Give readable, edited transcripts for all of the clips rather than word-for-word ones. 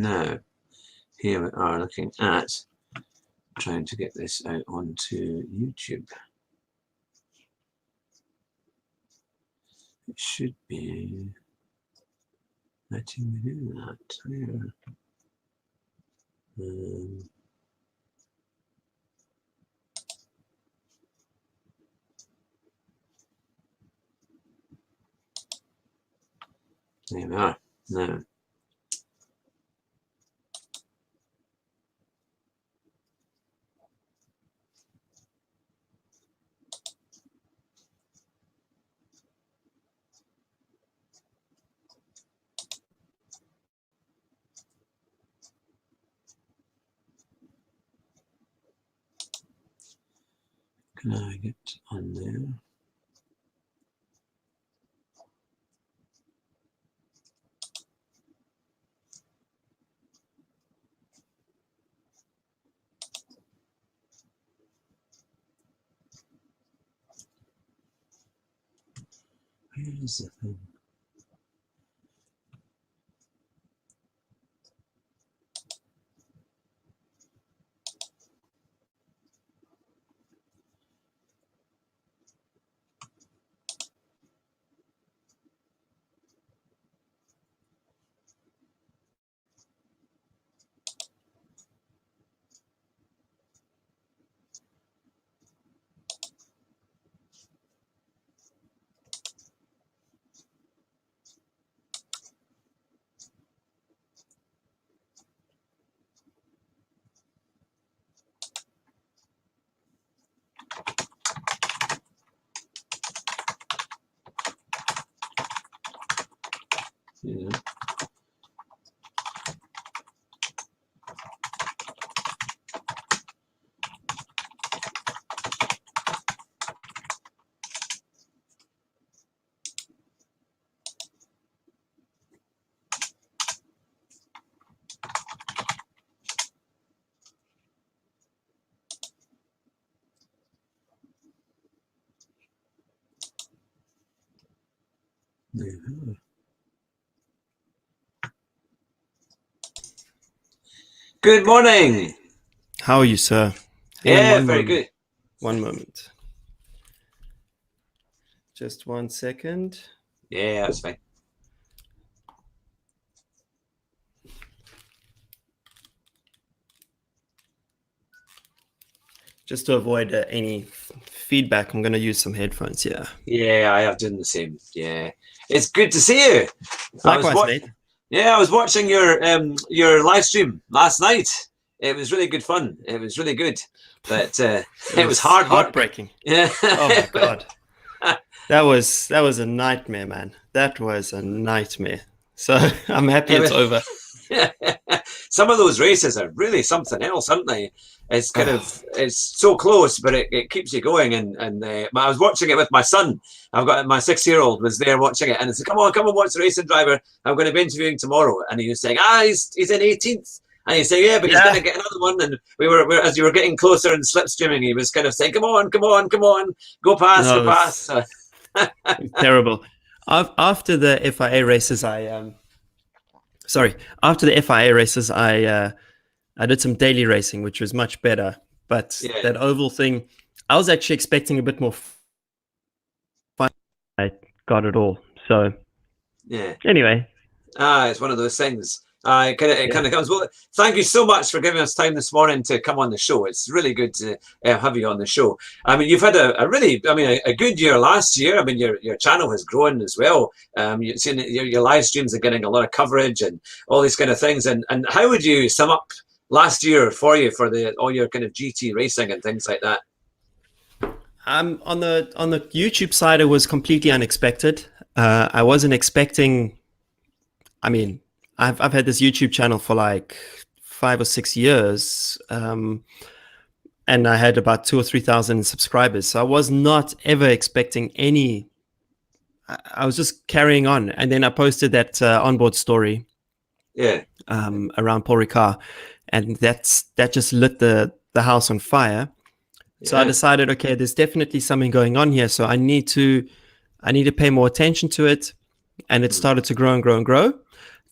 Now, here we are looking at trying to get this out onto YouTube. It should be letting me do that here. There we are. Now, can I get on there? Here's the thing. Yeah. Yeah. Good morning. How are you, sir? Yeah, very good. One moment. Just 1 second. Yeah, that's fine. Just to avoid any feedback, I'm going to use some headphones here. Yeah, I have done the same. Yeah, it's good to see you. Likewise, mate. Yeah, I was watching your live stream last night. It was really good fun. It was really good, but it was hard work. Heartbreaking. Yeah. Oh my god. That was a nightmare, man. That was a nightmare. So I'm happy it's over. Some of those races are really something else, aren't they? It's kind of, it's so close, but it keeps you going. And I was watching it with my son. I've got my 6-year-old was there watching it, and I said, come on, watch the racing driver. I'm going to be interviewing tomorrow. And he was saying, he's in 18th. And he said, yeah, but he's going to get another one. And we were as you were getting closer and slipstreaming, he was kind of saying, come on, go past, go past. Terrible. After the FIA races, after the FIA races, I did some daily racing, which was much better. But that oval thing, I was actually expecting a bit more fun. I got it all. So yeah. Anyway, it's one of those things. It kind of comes. Well, thank you so much for giving us time this morning to come on the show. It's really good to have you on the show. I mean, you've had a good year last year. I mean, your channel has grown as well. You've seen your live streams are getting a lot of coverage and all these kind of things. And how would you sum up last year for you for all your kind of GT racing and things like that? On the YouTube side, it was completely unexpected. I wasn't expecting. I mean, I've had this YouTube channel for like 5 or 6 years, and I had about 2,000 or 3,000 subscribers. So I was not ever expecting any. I was just carrying on, and then I posted that onboard story, around Paul Ricard, and that just lit the house on fire. So I decided, okay, there's definitely something going on here. So I need to pay more attention to it, and it started to grow and grow and grow.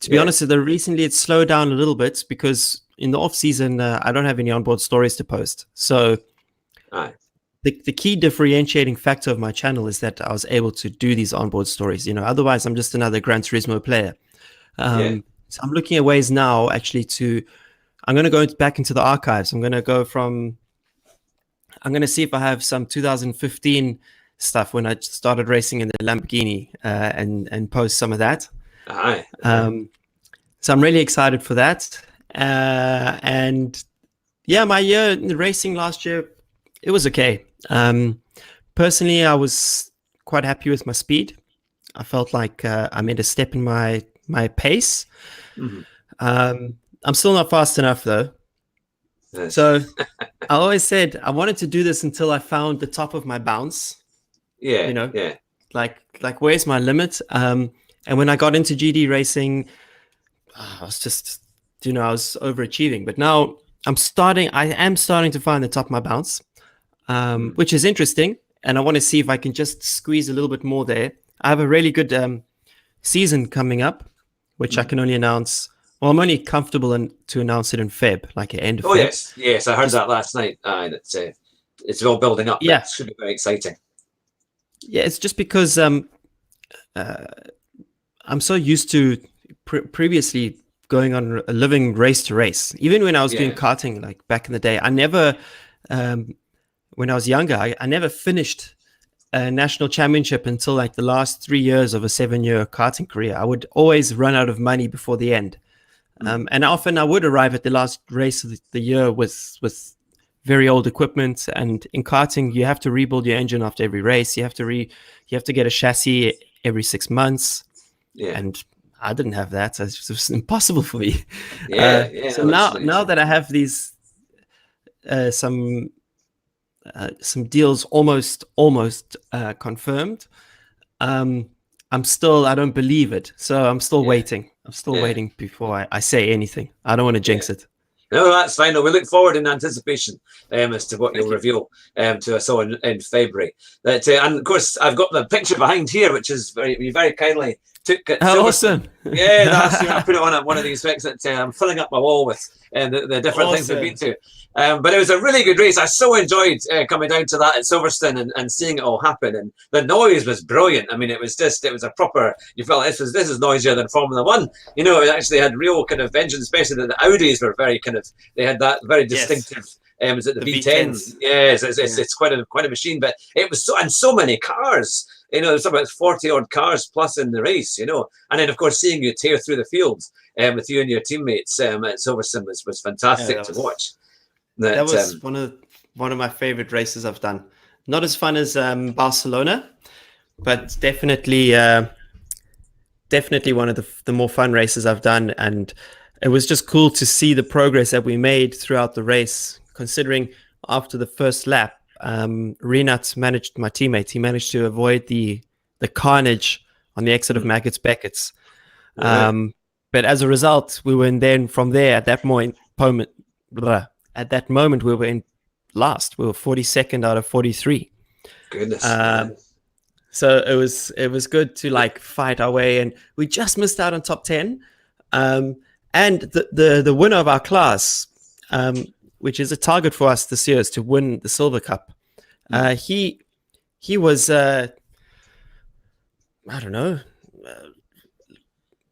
To be honest, though, recently it's slowed down a little bit because in the off season I don't have any onboard stories to post. So Aye. the key differentiating factor of my channel is that I was able to do these onboard stories. Otherwise I'm just another Gran Turismo player. So I'm looking at ways now actually I'm going to go back into the archives. I'm going to see if I have some 2015 stuff when I started racing in the Lamborghini and post some of that. Aye. So I'm really excited for that. And yeah, my year in racing last year, it was okay. Personally, I was quite happy with my speed. I felt like I made a step in my pace. Mm-hmm. I'm still not fast enough though. Yes. So I always said I wanted to do this until I found the top of my bounce. Yeah. Like where's my limit? And when I got into GD racing, I was just, I was overachieving. But now I am starting to find the top of my bounce, which is interesting. And I want to see if I can just squeeze a little bit more there. I have a really good season coming up, which I can only announce. Well, I'm only comfortable to announce it in Feb, like at end of Feb. Yes, I heard that last night. It's all building up. Yeah, it should be very exciting. Yeah, it's just because I'm so used to previously going on a living race to race. Even when I was doing karting, like back in the day, I never, when I was younger, I never finished a national championship until like the last 3 years of a 7-year karting career. I would always run out of money before the end. And often I would arrive at the last race of the year with very old equipment. And in karting, you have to rebuild your engine after every race. You have to get a chassis every 6 months. Yeah. And I didn't have that. So it was impossible for me. So now that I have these some deals almost confirmed, I don't believe it. So I'm still waiting. I'm still waiting before I say anything. I don't want to jinx it. No, that's fine. No, we look forward in anticipation as to what you'll reveal to us all in February. And of course, I've got the picture behind here, which is you very kindly took. Awesome. Yeah, I put it on one of these pics that I'm filling up my wall with the different things we've been to. But it was a really good race. I so enjoyed coming down to that at Silverstone and seeing it all happen. And the noise was brilliant. I mean, it was a proper, you felt this is noisier than Formula One. It actually had real kind of engines, especially the Audis were very kind of, they had that very distinctive, is it the V10s? Yes, it's quite a machine, but it was so many cars. There's about 40 odd cars plus in the race, and then of course seeing you tear through the field with you and your teammates at Silverstone was fantastic to watch. That was one of my favorite races I've done. Not as fun as Barcelona, but definitely one of the more fun races I've done. And it was just cool to see the progress that we made throughout the race, considering after the first lap, Renat my teammate, he managed to avoid the carnage on the exit of Maggots Beckett's. But as a result, we were from there at that moment, we were in last. We were 42nd out of 43. Goodness. So it was good to fight our way, and we just missed out on top 10. And the winner of our class, which is a target for us this year, is to win the Silver Cup. He was I don't know,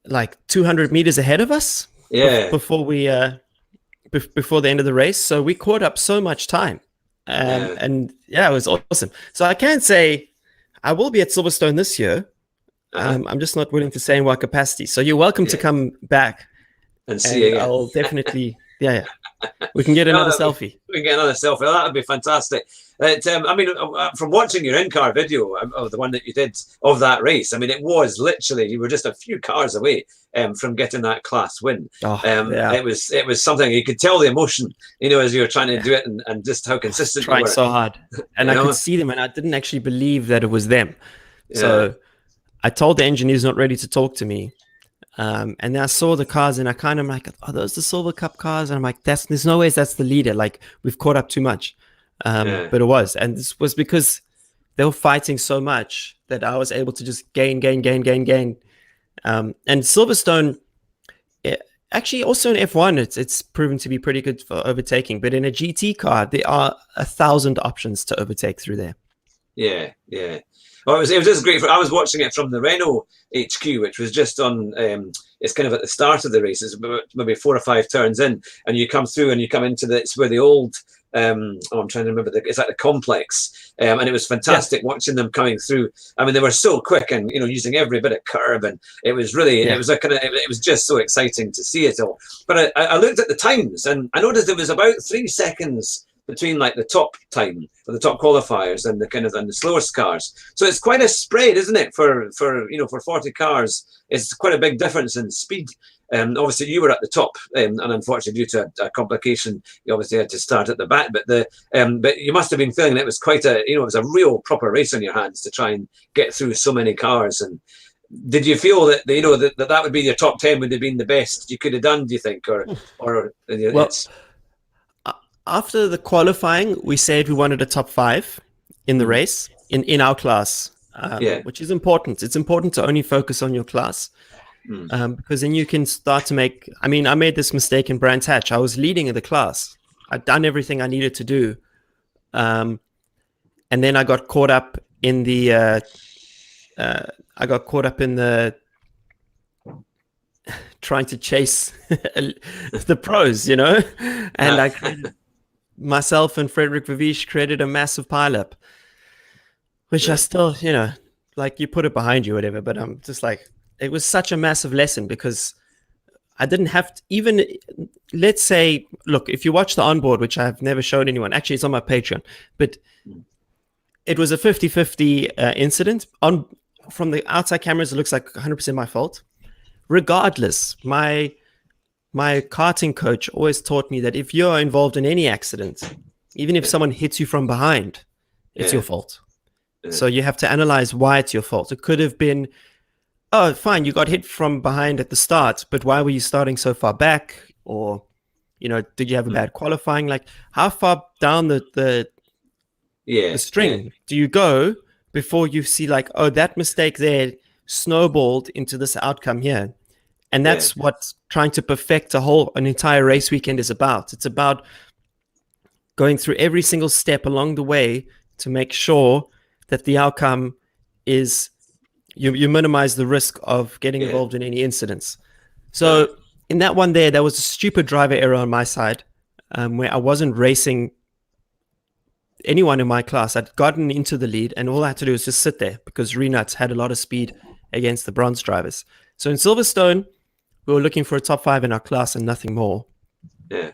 like 200 meters ahead of us. Before the end of the race, so we caught up so much time, and it was awesome. So I can't say I will be at Silverstone this year. I'm just not willing to say in what capacity. So you're welcome to come back and see again. I'll definitely, we can get another selfie. We can get another selfie. That would be fantastic. From watching your in-car video of the one that you did of that race, it was literally, you were just a few cars away from getting that class win. It was something, you could tell the emotion, as you were trying to do it, and just how consistent you were. Trying so hard. And I could see them, and I didn't actually believe that it was them. So I told the engineer he's not ready to talk to me. And then I saw the cars, and I kind of like, are those the Silver Cup cars? And I'm like, there's no way that's the leader. Like, we've caught up too much. But it was. And this was because they were fighting so much that I was able to just gain. And Silverstone, Actually, also in F1, it's proven to be pretty good for overtaking. But in a GT car, there are 1,000 options to overtake through there. Yeah, yeah. Well, it was just great. I was watching it from the Renault HQ, which was just on. It's kind of at the start of the races, maybe 4 or 5 turns in, and you come through and you come into the. It's where the old. I'm trying to remember. It's like the complex, and it was fantastic watching them coming through. I mean, they were so quick and using every bit of curb, and it was really. It was a kind of. It was just so exciting to see it all. But I looked at the times, and I noticed it was about 3 seconds between like the top time or the top qualifiers and the slowest cars. So it's quite a spread, isn't it? For 40 cars, it's quite a big difference in speed. Obviously you were at the top, and unfortunately due to a complication, you obviously had to start at the back. But you must have been feeling it was quite a it was a real proper race on your hands to try and get through so many cars. And did you feel that that would be your top 10 would have been the best you could have done? Do you think, or well? After the qualifying, we said we wanted a top 5 in the race in our class, which is important. It's important to only focus on your class because then you can start to make. I mean, I made this mistake in Brands Hatch. I was leading in the class. I'd done everything I needed to do, and then I got caught up in the. Trying to chase the pros, and I created. Myself and Frederick Vivish created a massive pileup, which I still, like you put it behind you, whatever. But I'm just like, it was such a massive lesson because I didn't have to even, let's say, look, if you watch the onboard, which I've never shown anyone, actually it's on my Patreon, but it was a 50-50 incident. From the outside cameras, it looks like 100% my fault. Regardless, my karting coach always taught me that if you're involved in any accident, even if someone hits you from behind, it's your fault. So you have to analyze why it's your fault. It could have been, oh, fine, you got hit from behind at the start, but why were you starting so far back? Or, did you have a bad qualifying? Like, how far down the string do you go before you see like, oh, that mistake there snowballed into this outcome here? And that's what trying to perfect an entire race weekend is about. It's about going through every single step along the way to make sure that the outcome is you minimize the risk of getting involved in any incidents. So in that one there was a stupid driver error on my side where I wasn't racing anyone in my class. I'd gotten into the lead and all I had to do was just sit there because Renuts had a lot of speed against the bronze drivers. So in Silverstone, we were looking for a top 5 in our class and nothing more. Yeah.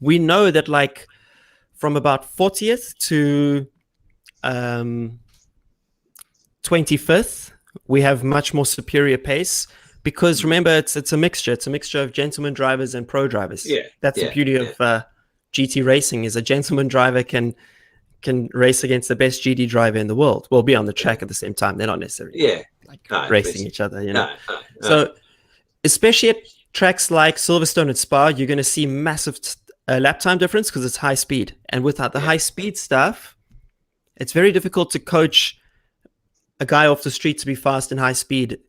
We know that like from about 40th to 25th, we have much more superior pace because remember, it's a mixture. It's a mixture of gentleman drivers and pro drivers. Yeah. That's the beauty of GT racing is a gentleman driver can race against the best GT driver in the world. Well, be on the track at the same time. They're not necessarily racing each other, So especially at tracks like Silverstone and Spa, you're going to see massive lap time difference because it's high speed. And without the high speed stuff, it's very difficult to coach a guy off the street to be fast and high speed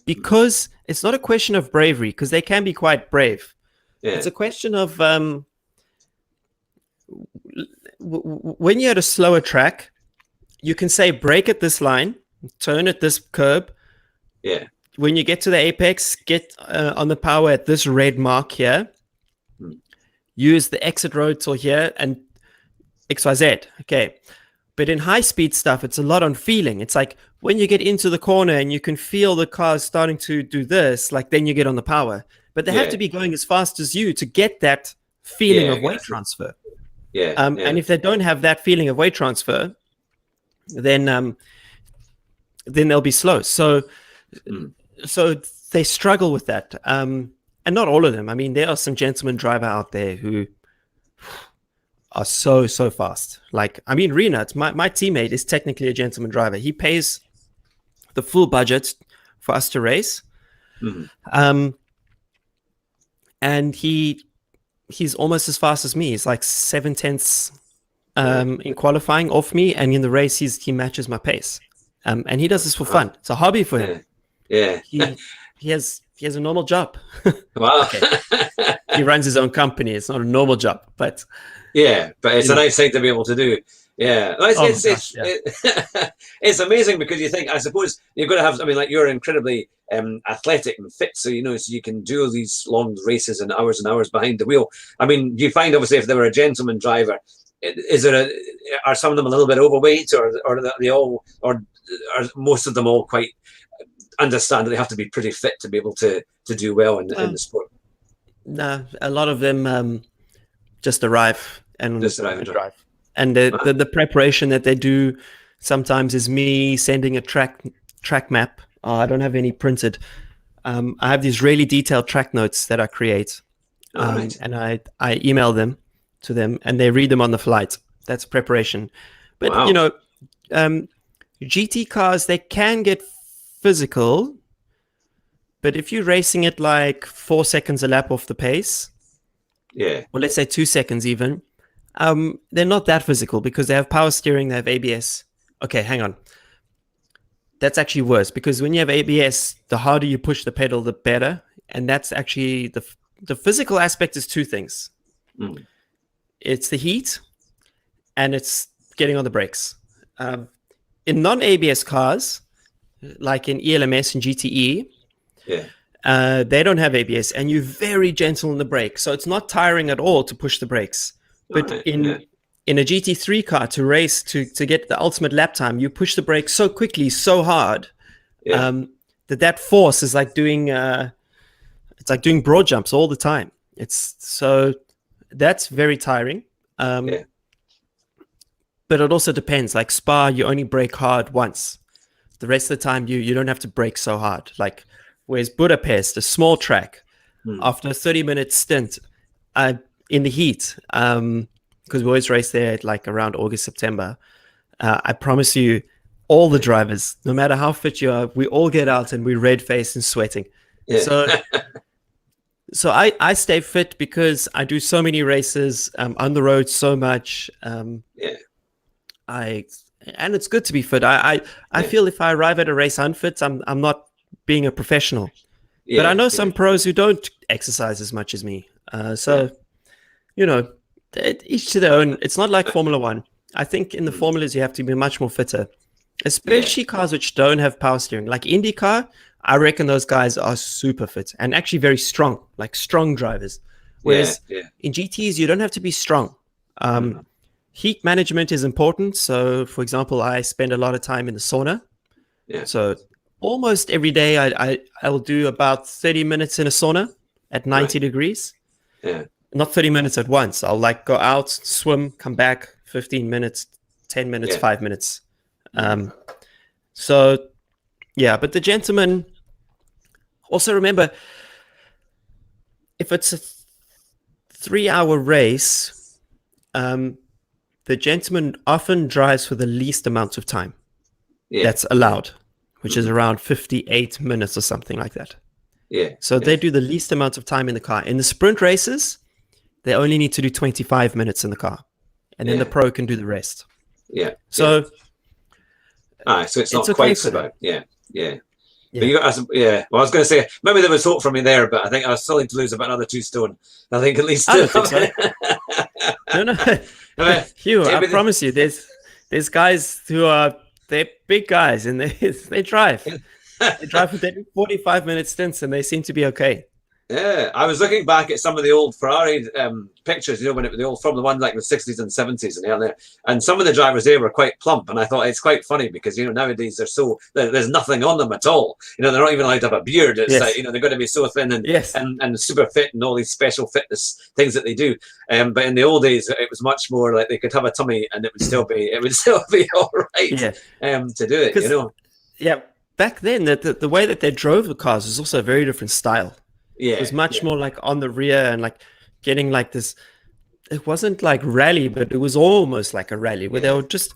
because it's not a question of bravery because they can be quite brave. Yeah. It's a question of when you're at a slower track, you can say brake at this line, turn at this curb. Yeah. When you get to the apex, get on the power at this red mark here. Use the exit road till here and XYZ. Okay. But in high speed stuff, it's a lot on feeling. It's like when you get into the corner and you can feel the car starting to do this, like then you get on the power. But they have to be going as fast as you to get that feeling of weight transfer. Yeah. And if they don't have that feeling of weight transfer, then they'll be slow. So they struggle with that. And not all of them. I mean, there are some gentleman driver out there who are so fast. Like, I mean, Renat, my teammate is technically a gentleman driver. He pays the full budget for us to race. And he's almost as fast as me. He's like 7/10 in qualifying off me, and in the race he matches my pace. And he does this for fun. It's a hobby for him. Yeah. He has he has a normal job. Wow. Okay, he runs his own company. It's not a normal job, but Yeah, but it's you a know, nice thing to be able to do. Yeah, well, oh my gosh, yeah. it's amazing because you think, I suppose you've got to have. I mean, like you're incredibly athletic and fit, so so you can do these long races and hours behind the wheel. I mean, you find obviously if they were a gentleman driver, is there are some of them a little bit overweight, or are they all, or are most of them all quite understand that they have to be pretty fit to be able to do well in the sport? No, a lot of them just arrive Just arrive and drive. drive. And the preparation that they do sometimes is me sending a track map. I don't have any printed. I have these really detailed track notes that I create, Right. and I email them to them, and they read them on the flight. That's preparation. But Wow. GT cars, they can get physical, but if you're racing it like 4 seconds a lap off the pace, Yeah. or let's say 2 seconds even, they're not that physical because they have power steering, they have ABS. Okay, hang on. That's actually worse because when you have ABS, the harder you push the pedal, the better. And that's actually the physical aspect is two things. Mm. It's the heat and it's getting on the brakes. In non-ABS cars, like in ELMS and GTE, yeah, they don't have ABS, and you're very gentle on the brake, so it's not tiring at all to push the brakes. But right. in a GT3 car to race to get the ultimate lap time, you push the brake so quickly, so hard, Yeah. that force is like doing it's like doing broad jumps all the time. It's so that's very tiring. Yeah. But it also depends. Like Spa, you only brake hard once. The rest of the time, you don't have to brake so hard. Like, whereas Budapest, a small track, after a 30-minute stint in the heat, because we always race there at like around August, September, I promise you, all the drivers, no matter how fit you are, we all get out and we're red-faced and sweating. Yeah. So I stay fit because I do so many races, on the road so much. Yeah. And it's good to be fit. I feel if I arrive at a race unfit, I'm not being a professional. Yeah. But I know some pros who don't exercise as much as me. Each to their own. It's not like Formula One. I think in the formulas you have to be much more fitter, especially cars which don't have power steering. Like IndyCar, I reckon those guys are super fit and actually very strong, like strong drivers. Whereas in GTs, you don't have to be strong. Heat management is important. So, for example, I spend a lot of time in the sauna. Yeah. So almost every day I will do about 30 minutes in a sauna at 90 degrees. Yeah. Not 30 minutes at once. I'll like go out, swim, come back, 15 minutes, 10 minutes, 5 minutes. So, yeah, but the gentleman, also remember, if it's a 3-hour race, the gentleman often drives for the least amount of time that's allowed, which is around 58 minutes or something like that. Yeah. So they do the least amount of time in the car. In the sprint races, they only need to do 25 minutes in the car, and then the pro can do the rest. Yeah. So, so it's not okay quite so bad. But you got, well, I was going to say maybe there was hope for me there, but I think I was still to lose about another 2 stone. I think at least. I don't think so. No. Hugh, I promise you, there's guys who are they're big guys and they drive. They drive for 45-minute stints and they seem to be okay. Yeah, I was looking back at some of the old Ferrari pictures, when the old Formula One, like the 60s and 70s, and some of the drivers there were quite plump, and I thought it's quite funny because nowadays there's nothing on them at all. They're not even allowed to have a beard. It's like they're going to be so thin and super fit and all these special fitness things that they do. But in the old days, it was much more like they could have a tummy and it would still be all right to do it. Yeah, back then the way that they drove the cars was also a very different style. Yeah, it was much more like on the rear and like getting like this. It wasn't like rally, but it was almost like a rally where they were just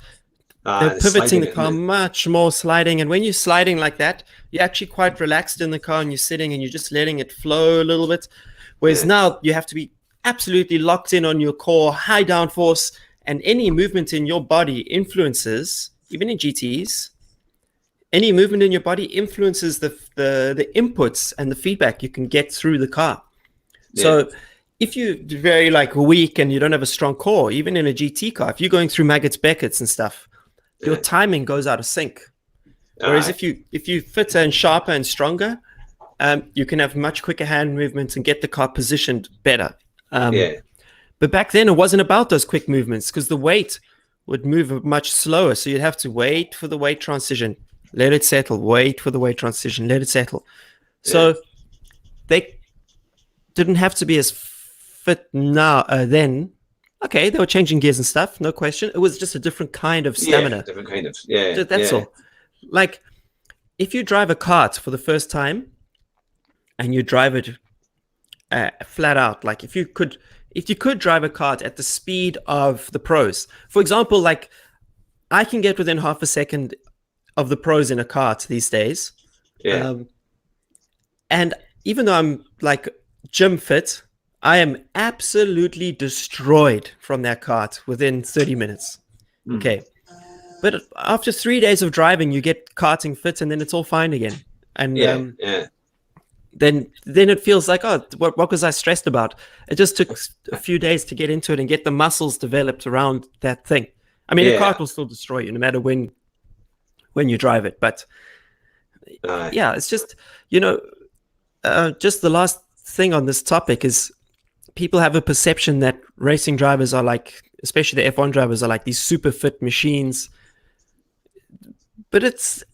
they're pivoting the car much more, sliding. And when you're sliding like that, you're actually quite relaxed in the car and you're sitting and you're just letting it flow a little bit. Whereas now you have to be absolutely locked in on your core, high downforce, and any movement in your body influences, even in GTs, any movement in your body influences the inputs and the feedback you can get through the car. So if you're very like weak and you don't have a strong core, even in a GT car, if you're going through Maggots Beckett's and stuff, your timing goes out of sync. Whereas if you fitter and sharper and stronger, you can have much quicker hand movements and get the car positioned better. But back then, it wasn't about those quick movements because the weight would move much slower. So you'd have to wait for the weight transition, let it settle, wait for the weight transition, let it settle. So they didn't have to be as fit now then. Okay, they were changing gears and stuff, no question. It was just a different kind of stamina. Different kind of, That's all. Like, if you drive a kart for the first time and you drive it flat out, like if you could drive a kart at the speed of the pros, for example, like I can get within half a second of the pros in a kart these days. And even though I'm like gym fit, I am absolutely destroyed from that kart within 30 minutes. Okay. But after 3 days of driving, you get karting fit and then it's all fine again. And then it feels like, oh, what was I stressed about? It just took a few days to get into it and get the muscles developed around that thing. I mean, a kart will still destroy you no matter when you drive it. But it's just, just the last thing on this topic is people have a perception that racing drivers are like, especially the F1 drivers, are like these super fit machines. But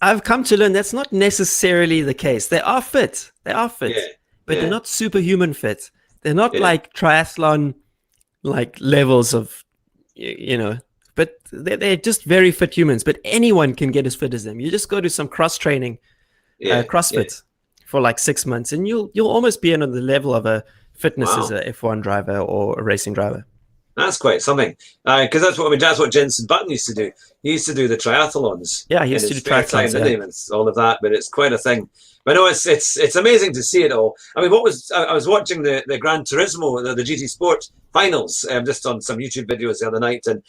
I've come to learn that's not necessarily the case. They are fit, but they're not superhuman fit. They're not like triathlon like levels of, but they're just very fit humans. But anyone can get as fit as them. You just go to some cross training, CrossFit for like 6 months, and you'll almost be on the level of a fitness as a F1 driver or a racing driver. That's quite something, because that's what Jenson Button used to do. He used to do the triathlons. Yeah, he used to do triathlons. And all of that, but it's quite a thing. But no, it's amazing to see it all. I mean, I was watching the Gran Turismo, the GT Sport finals, just on some YouTube videos the other night, and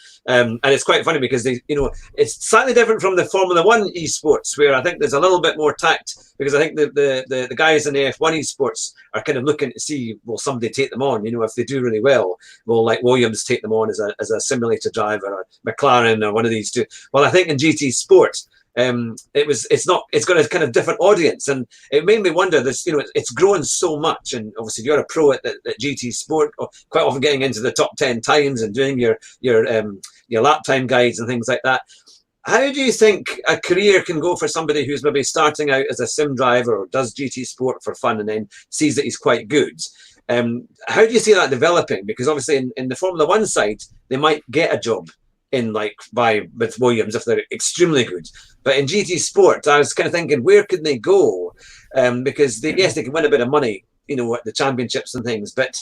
it's quite funny because it's slightly different from the Formula One esports, where I think there's a little bit more tact, because I think the guys in the F1 esports are kind of looking to see, will somebody take them on? If they do really well, will like Williams take them on as a simulator driver, or McLaren, or one of these two? Well, I think in GT Sport, it's got a kind of different audience, and it made me wonder this, it's grown so much, and obviously you're a pro at GT Sport, quite often getting into the top 10 times and doing your lap time guides and things like that. How do you think a career can go for somebody who's maybe starting out as a sim driver or does GT Sport for fun and then sees that he's quite good? How do you see that developing? Because obviously in the Formula One side, they might get a job with Williams if they're extremely good, but in GT Sport, I was kind of thinking, where could they go? Because they can win a bit of money, at the championships and things, but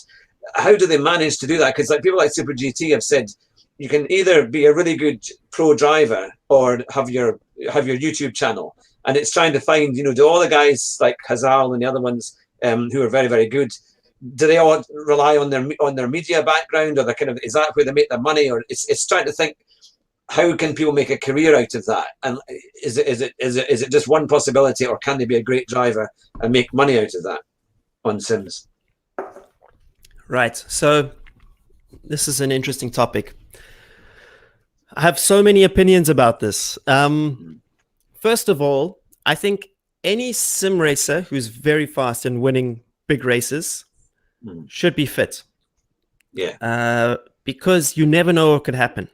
how do they manage to do that? Because people like Super GT have said you can either be a really good pro driver or have your YouTube channel, and it's trying to find, do all the guys like Hazal and the other ones who are very, very good, do they all rely on their media background, or is that where they make their money? Or it's trying to think, how can people make a career out of that? And is it just one possibility, or can they be a great driver and make money out of that on sims? Right. So this is an interesting topic. I have so many opinions about this. First of all, I think any sim racer who's very fast and winning big races should be fit. Because you never know what could happen.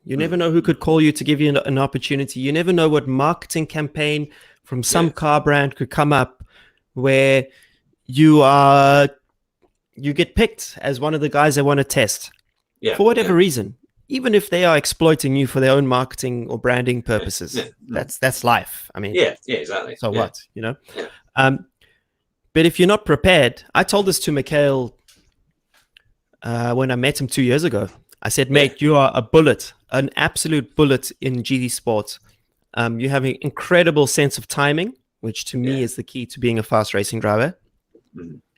You never know who could call you to give you an opportunity. You never know what marketing campaign from some car brand could come up where you get picked as one of the guys they want to test for whatever reason, even if they are exploiting you for their own marketing or branding purposes. That's life. I mean, exactly. So what, but if you're not prepared, I told this to Mikhail when I met him 2 years ago. I said, mate, you are a bullet, an absolute bullet in GT Sport. You have an incredible sense of timing, which to me is the key to being a fast racing driver.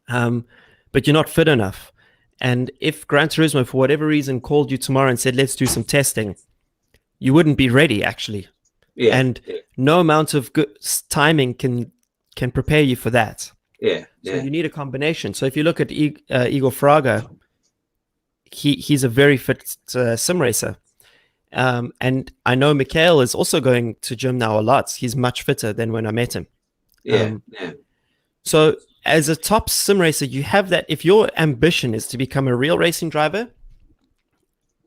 But you're not fit enough. And if Gran Turismo, for whatever reason, called you tomorrow and said, let's do some testing, you wouldn't be ready, actually. Yeah. And Yeah. no amount of good timing can prepare you for that. Yeah. So Yeah. you need a combination. So if you look at Igor Fraga, he's a very fit sim racer. And I know Mikhail is also going to gym now a lot. He's much fitter than when I met him. Yeah. Yeah. So as a top sim racer, you have that. If your ambition is to become a real racing driver,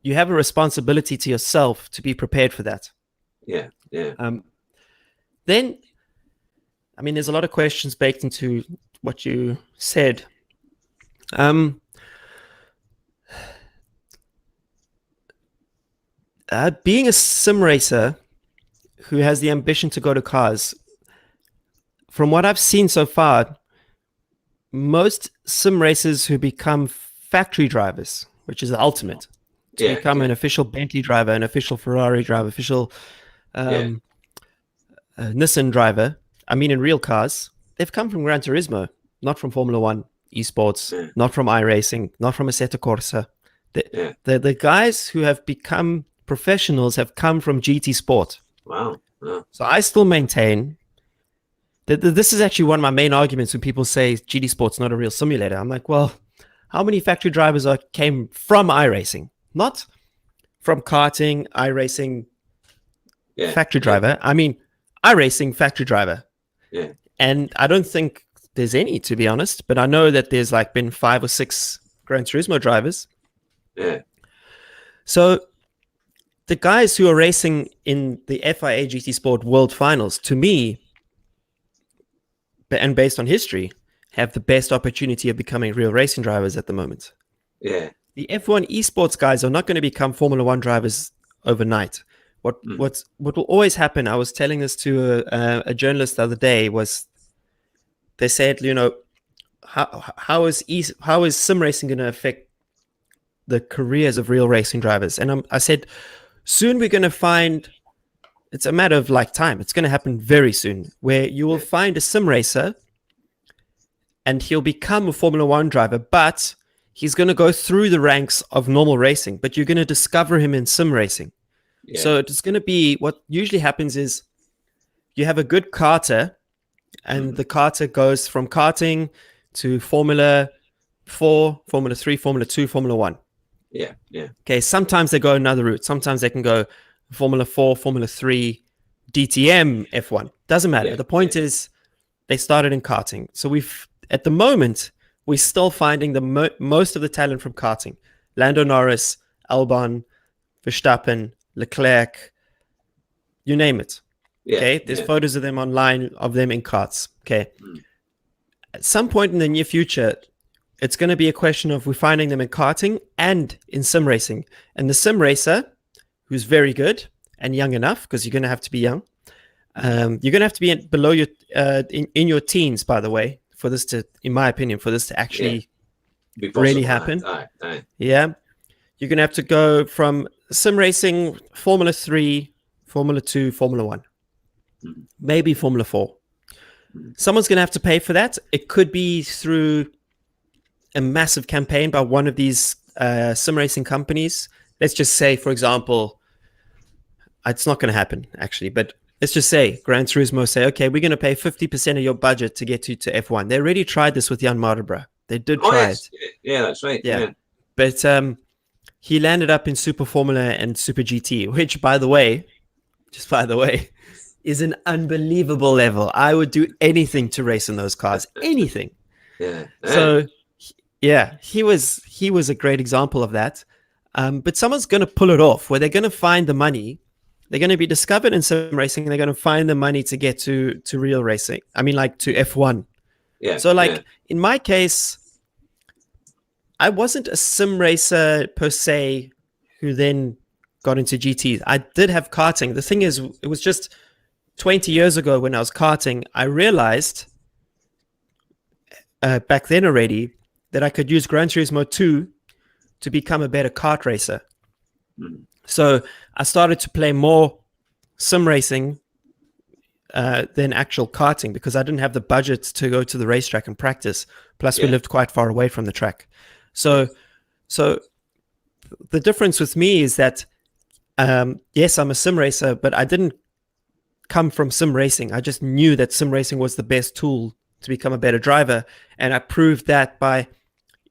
you have a responsibility to yourself to be prepared for that. Yeah. Yeah. Then, I mean, there's a lot of questions baked into what you said. Being a sim racer who has the ambition to go to cars, from what I've seen so far, most sim racers who become factory drivers, which is the ultimate, to Yeah. become Yeah. an official Bentley driver, an official Ferrari driver, official Yeah. Nissan driver, I mean, in real cars, they've come from Gran Turismo, not from Formula One, esports, Yeah. not from iRacing, not from Assetto Corsa. Yeah. The guys who have become professionals have come from GT Sport. Wow. Wow. So I still maintain that this is actually one of my main arguments when people say GT Sport's not a real simulator. I'm like, well, how many factory drivers came from iRacing? Not from karting, iRacing, Yeah. factory driver. I mean, iRacing factory driver. Yeah. And I don't think there's any, to be honest, but I know that there's like been 5 or 6 Gran Turismo drivers. Yeah. So the guys who are racing in the FIA GT Sport World Finals, to me, and based on history, have the best opportunity of becoming real racing drivers at the moment. Yeah. The F1 esports guys are not going to become Formula One drivers overnight. What will always happen? I was telling this to a journalist the other day. Was they said, you know, how is sim racing going to affect the careers of real racing drivers? And I said, soon we're going to find. It's a matter of like time. It's going to happen very soon, where you will find a sim racer, and he'll become a Formula One driver, but he's going to go through the ranks of normal racing. But you're going to discover him in sim racing. Yeah. So it's going to be what usually happens is you have a good karter, and the karter goes from karting to Formula 4, Formula 3, Formula 2, Formula 1. Yeah. Yeah. Okay, sometimes they go another route. Sometimes they can go Formula 4, Formula 3, DTM, F1. Doesn't matter. Yeah, the point is they started in karting. So at the moment, we're still finding most of the talent from karting. Lando Norris, Albon, Verstappen, Leclerc, you name it. Yeah. Okay, there's photos of them online of them in karts. Okay. At some point in the near future, it's going to be a question of we're finding them in karting and in sim racing. And the sim racer, who's very good and young enough, because you're going to have to be young. You're going to have to be below your in your teens, by the way, for this to, in my opinion, for this to actually really happen. Aye. Yeah, you're going to have to go from sim racing, Formula 3, Formula 2, Formula 1, maybe Formula 4. Someone's going to have to pay for that. It could be through a massive campaign by one of these sim racing companies. Let's just say, for example, it's not going to happen, actually, but let's just say Gran Turismo say, okay, we're going to pay 50% of your budget to get you to F1. They already tried this with Jan Mardenborough. They did try it. Yeah, that's right. Yeah. But he landed up in Super Formula and Super GT, which, by the way, is an unbelievable level. I would do anything to race in those cars. Anything. Yeah. So, yeah, he was a great example of that. But someone's going to pull it off, where they're going to find the money. They're going to be discovered in sim racing. And they're going to find the money to get to real racing. I mean, like to F1. Yeah. So, in my case, I wasn't a sim racer per se who then got into GTs. I did have karting. The thing is, it was just 20 years ago when I was karting, I realized back then already that I could use Gran Turismo 2 to become a better kart racer. So I started to play more sim racing than actual karting, because I didn't have the budget to go to the racetrack and practice. Plus, we lived quite far away from the track. So the difference with me is that, yes, I'm a sim racer, but I didn't come from sim racing. I just knew that sim racing was the best tool to become a better driver. And I proved that by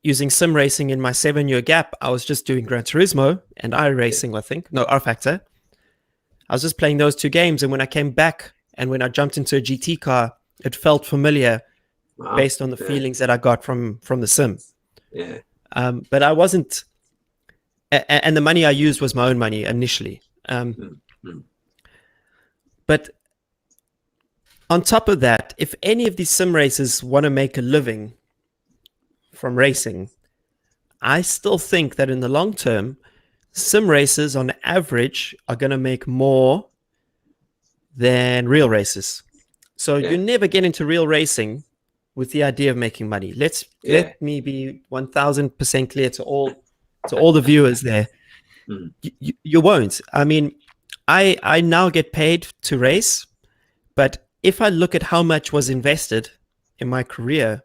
using sim racing in my 7-year gap. I was just doing Gran Turismo and iRacing, I think. No, R Factor. I was just playing those two games. And when I came back and when I jumped into a GT car, it felt familiar based on the feelings that I got from the sim. Yeah. But I wasn't, and the money I used was my own money initially. But on top of that, if any of these sim racers want to make a living from racing, I still think that in the long term, sim racers on average are going to make more than real racers. So you never get into real racing with the idea of making money. Let me be 1000% clear to all the viewers there. You won't. I mean, I now get paid to race, but if I look at how much was invested in my career,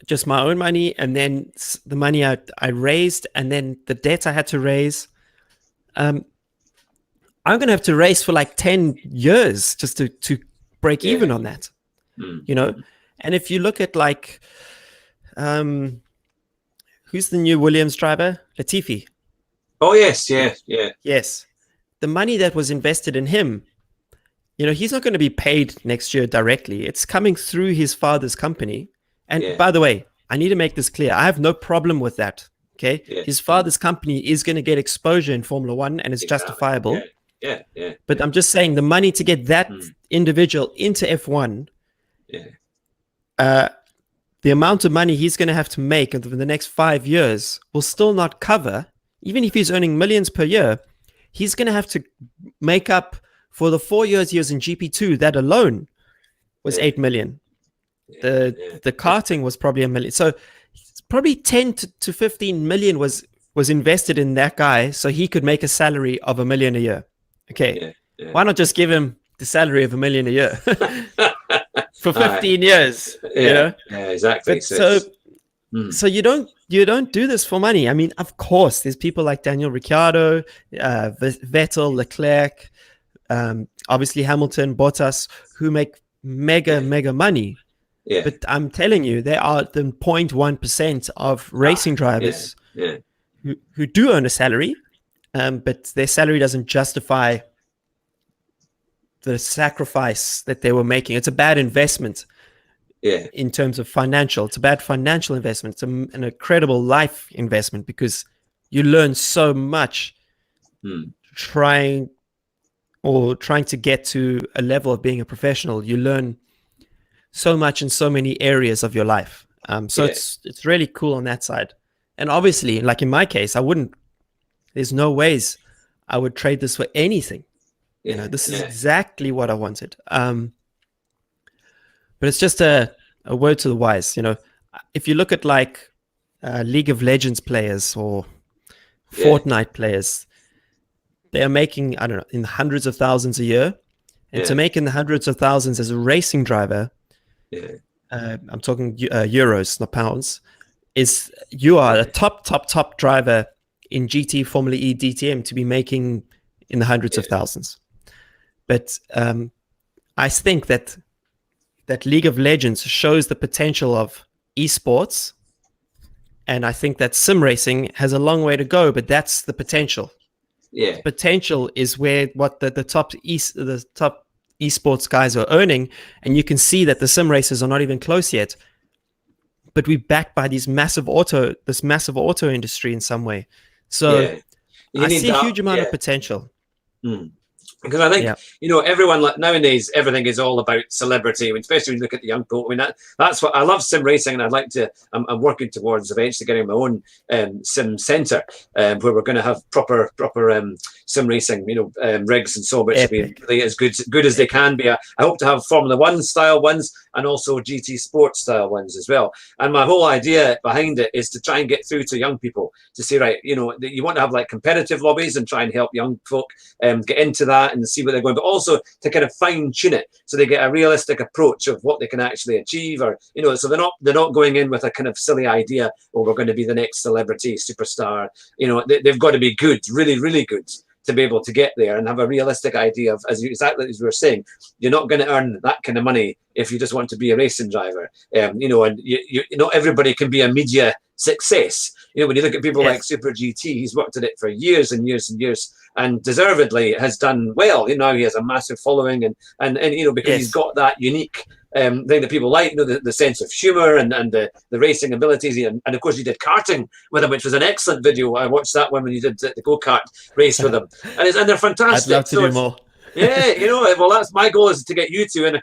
just my own money and then the money I raised and then the debt I had to raise, I'm going to have to race for like 10 years just to break even on that, you know? And if you look at like, who's the new Williams driver? Latifi. Oh, yes. Yes. The money that was invested in him, you know, he's not going to be paid next year directly. It's coming through his father's company. And by the way, I need to make this clear. I have no problem with that. Okay. His father's company is going to get exposure in Formula One and it's justifiable. But I'm just saying the money to get that individual into F1, the amount of money he's going to have to make over the next 5 years will still not cover, even if he's earning millions per year, he's going to have to make up for the 4 years he was in GP2. That alone was 8 million. The karting was probably $1 million. So probably 10 to 15 million was invested in that guy so he could make a salary of $1 million a year. Okay. Why not just give him the salary of $1 million a year for 15 years? You know? Exactly. But so you don't do this for money. I mean, of course, there's people like Daniel Ricciardo, Vettel, Leclerc, obviously Hamilton, Bottas, who make mega money. But I'm telling you, they are the 0.1% of racing drivers who do earn a salary, but their salary doesn't justify the sacrifice that they were making. It's a bad investment in terms of financial. It's a bad financial investment. It's an incredible life investment because you learn so much trying to get to a level of being a professional. You learn so much in so many areas of your life. So it's really cool on that side. And obviously, like in my case, there's no ways I would trade this for anything. You know, this is exactly what I wanted. But it's just a word to the wise. You know, if you look at like League of Legends players or Fortnite players, they are making, I don't know, in the hundreds of thousands a year. And to make in the hundreds of thousands as a racing driver, I'm talking euros, not pounds, is you are a top driver in GT, Formula E, DTM to be making in the hundreds of thousands. But I think that League of Legends shows the potential of esports, and I think that sim racing has a long way to go, but that's the potential. The potential is what the top esports guys are earning, and you can see that the sim racers are not even close yet. But we're backed by this massive auto industry in some way. So I see a huge amount of potential. Because I think, you know, everyone nowadays, everything is all about celebrity, especially when you look at the young people. I mean, that's what I love sim racing, and I'd like to, I'm working towards eventually getting my own sim center where we're going to have proper sim racing, you know, rigs and so much to be really as good as they can be. I hope to have Formula One style ones and also GT Sports style ones as well. And my whole idea behind it is to try and get through to young people to say, right, you know, you want to have like competitive lobbies and try and help young folk get into that and see where they're going, but also to kind of fine tune it so they get a realistic approach of what they can actually achieve, or, you know, so they're not going in with a kind of silly idea, oh, we're going to be the next celebrity superstar. You know, they've got to be good, really, really good. to be able to get there and have a realistic idea of, exactly as we were saying, you're not going to earn that kind of money if you just want to be a racing driver. And not everybody can be a media success. When you look at people like Super GT, he's worked at it for years and years and years, and deservedly has done well. Now he has a massive following, and because he's got that unique thing that people like, the sense of humor and the racing abilities, and of course you did karting with him, which was an excellent video. I watched that one when you did the go-kart race with him, and they're fantastic. I'd love to do more. Yeah, well, that's my goal, is to get you two in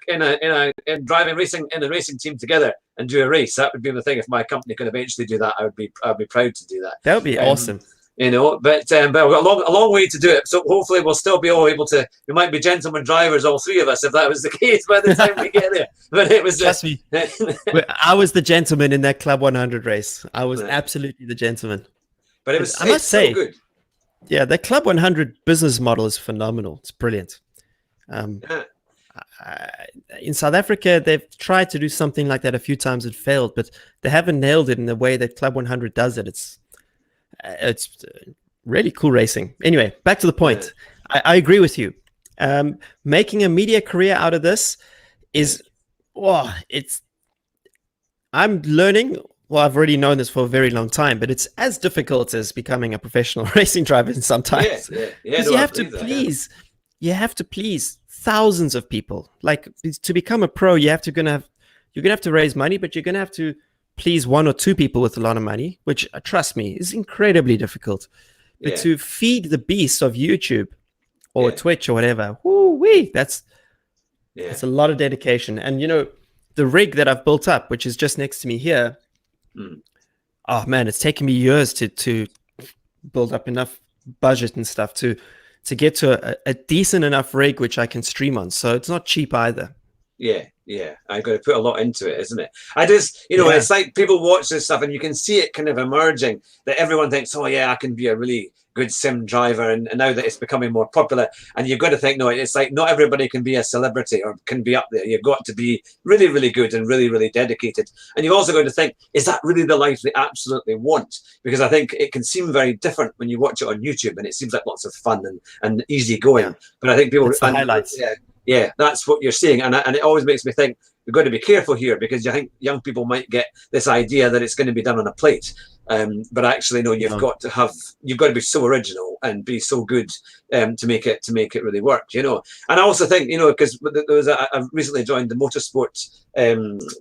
driving racing in a racing team together and do a race. That would be the thing. If my company could eventually do that, I'd be proud to do that. That would be awesome. But we've got a long way to do it. So hopefully we'll still be all able to. We might be gentleman drivers, all three of us, if that was the case by the time we get there. But it was. Trust me, I was the gentleman in that Club 100 race. I was absolutely the gentleman. But it was. I must say, so good. Yeah, the Club 100 business model is phenomenal. It's brilliant. In South Africa, they've tried to do something like that a few times. It failed, but they haven't nailed it in the way that Club 100 does it. It's really cool racing. Anyway, back to the point. I agree with you. Making a media career out of this is, I'm learning. Well, I've already known this for a very long time, but it's as difficult as becoming a professional racing driver sometimes. Because you have to please thousands of people. Like, to become a pro, you're gonna have to raise money, but you're gonna have to please one or two people with a lot of money, which, trust me, is incredibly difficult. But to feed the beast of YouTube or Twitch or whatever, that's a lot of dedication. And the rig that I've built up, which is just next to me here, oh man, it's taken me years to build up enough budget and stuff to get to a decent enough rig which I can stream on. So it's not cheap either. Yeah, I've got to put a lot into it, isn't it? It's like people watch this stuff and you can see it kind of emerging, that everyone thinks, oh yeah, I can be a really good sim driver, and now that it's becoming more popular, and you've got to think, no, it's like not everybody can be a celebrity or can be up there. You've got to be really, really good and really, really dedicated. And you've also got to think, is that really the life they absolutely want? Because I think it can seem very different when you watch it on YouTube, and it seems like lots of fun and easy going. But I think people, it's the highlights. Yeah, that's what you're seeing, and it always makes me think we've got to be careful here, because I think young people might get this idea that it's going to be done on a plate. But actually, no, you've got to be so original and be so good to make it really work, And I also think, because I recently joined the motorsport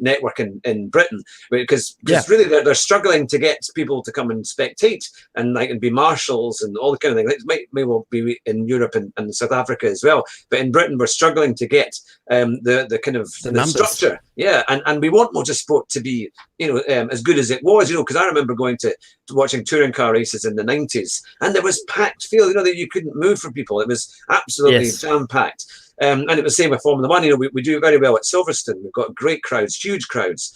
network in Britain, because really they're struggling to get people to come and spectate and be marshals and all the kind of things. It may well be in Europe and South Africa as well, but in Britain we're struggling to get the kind of the structure. Yeah, and we want motorsport to be as good as it was, because I remember going to watching touring car races in the 90s, and there was packed field, that you couldn't move for people. It was absolutely jam-packed. And it was the same with Formula One. We do very well at Silverstone. We've got great crowds, huge crowds.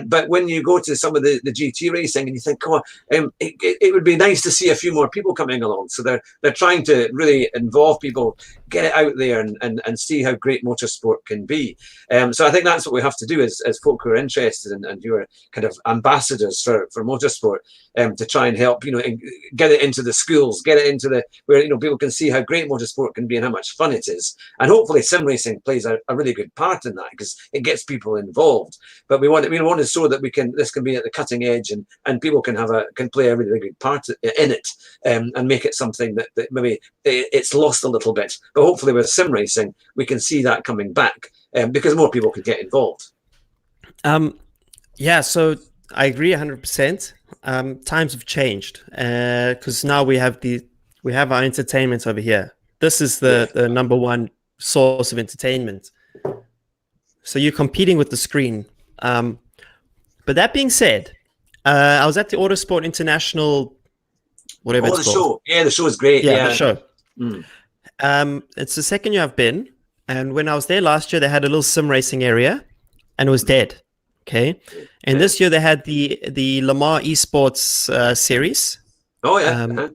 But when you go to some of the GT racing and you think, come on, it would be nice to see a few more people coming along. So they're trying to really involve people, get it out there and see how great motorsport can be. So I think that's what we have to do as folk who are interested and who are kind of ambassadors for motorsport, to try and help, get it into the schools, get it into where people can see how great motorsport can be and how much fun it is. And hopefully sim racing plays a really good part in that, because it gets people involved. But we want to show that this can be at the cutting edge, and people can play a really, really good part in it, and make it something that maybe it's lost a little bit. But hopefully with sim racing we can see that coming back, because more people could get involved. So I agree 100%. Times have changed, because now we have our entertainment over here. This is the number one source of entertainment. So you're competing with the screen. But that being said, I was at the Autosport International, whatever it's called. Show. Yeah, the show is great. Yeah, the show. It's the second year I've been, and when I was there last year, they had a little sim racing area, and it was dead. Okay, and this year they had the Lamar Esports series. Oh yeah.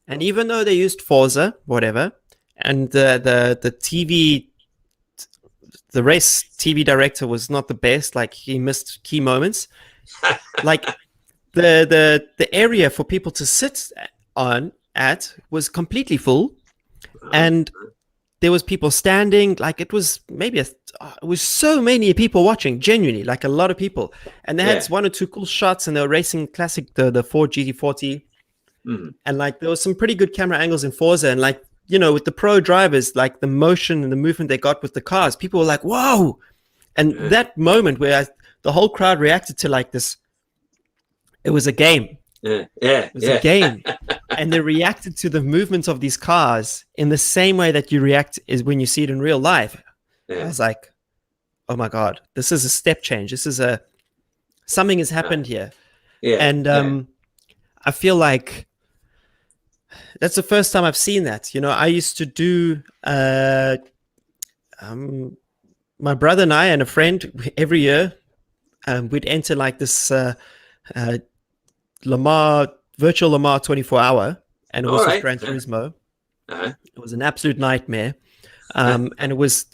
And even though they used Forza, whatever, and the TV, the race TV director was not the best. Like, he missed key moments. Like the area for people to sit at was completely full. and there was people standing, like it was maybe it was so many people watching, genuinely, like a lot of people, and they had one or two cool shots, and they were racing classic the Ford GT40, and like there was some pretty good camera angles in Forza, and like, you know, with the pro drivers, like the motion and the movement they got with the cars, people were like, whoa. And that moment where the whole crowd reacted to like this, it was a game. It was a game. And they reacted to the movements of these cars in the same way that you react is when you see it in real life. I was like, oh my God, this is a step change. This is something has happened here. And I feel like that's the first time I've seen that. You know, I used to do, my brother and I and a friend every year, we'd enter like this virtual Le Mans 24-hour, and it was with Gran Turismo. It was an absolute nightmare. And it was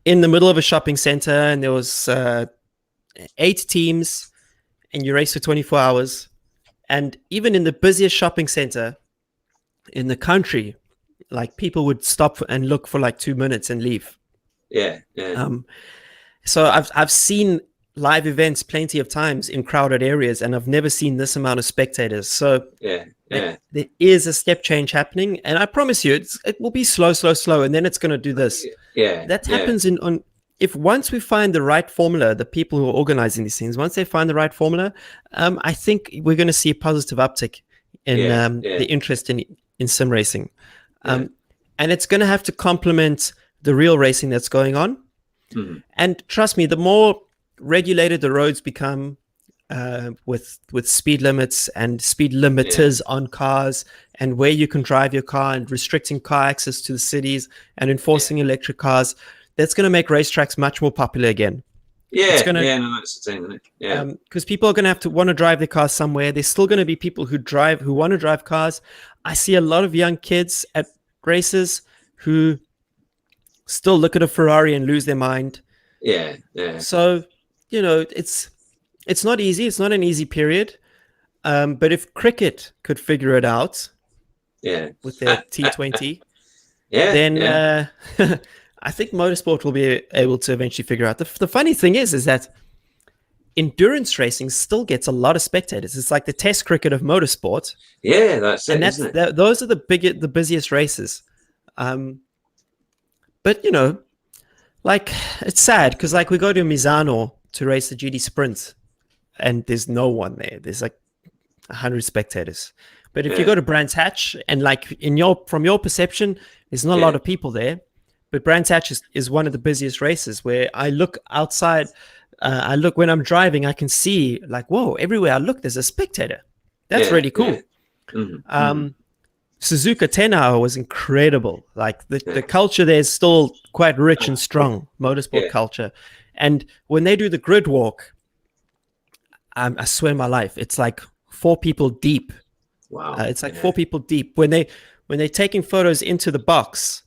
in the middle of a shopping center, and there was 8 teams, and you race for 24 hours. And even in the busiest shopping center in the country, like people would stop and look for like 2 minutes and leave. So I've seen live events plenty of times in crowded areas, and I've never seen this amount of spectators. So there is a step change happening, and I promise you it will be slow, and then it's going to do this. That happens if once we find the right formula, the people who are organizing these things, once they find the right formula, I think we're going to see a positive uptick in the interest in sim racing. And it's going to have to complement the real racing that's going on. And trust me, the more regulated the roads become, with speed limits and speed limiters on cars, and where you can drive your car, and restricting car access to the cities, and enforcing electric cars, that's going to make racetracks much more popular again. That's the thing, isn't it? Because people are going to have to want to drive their cars somewhere. There's still going to be people who want to drive cars. I see a lot of young kids at races who still look at a Ferrari and lose their mind. So, you know, it's not easy. It's not an easy period. But if cricket could figure it out, with their T20, then I think motorsport will be able to eventually figure out. The funny thing is that endurance racing still gets a lot of spectators. It's like the test cricket of motorsport. That's it. And those are the busiest races. But you know, like, it's sad because like we go to Misano to race the GT Sprint, and there's no one there. There's like 100 spectators. But if you go to Brands Hatch, and like from your perception, there's not a lot of people there. But Brands Hatch is one of the busiest races, where I look outside. I look when I'm driving, I can see like, whoa, everywhere I look, there's a spectator. That's really cool. Suzuka 10 Hour was incredible. Like the culture there is still quite rich and strong, motorsport culture. And when they do the grid walk, I swear my life, it's like 4 people deep. Wow. It's like 4 people deep. When they're taking photos into the box,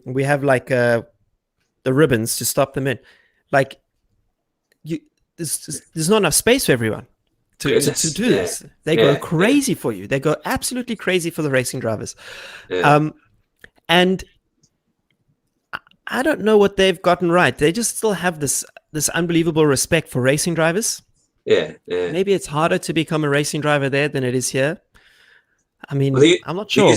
we have like the ribbons to stop them in. Like there's not enough space for everyone to do this. They go crazy for you. They go absolutely crazy for the racing drivers. And I don't know what they've gotten right. They just still have this unbelievable respect for racing drivers. Maybe it's harder to become a racing driver there than it is here. I mean, I'm not sure.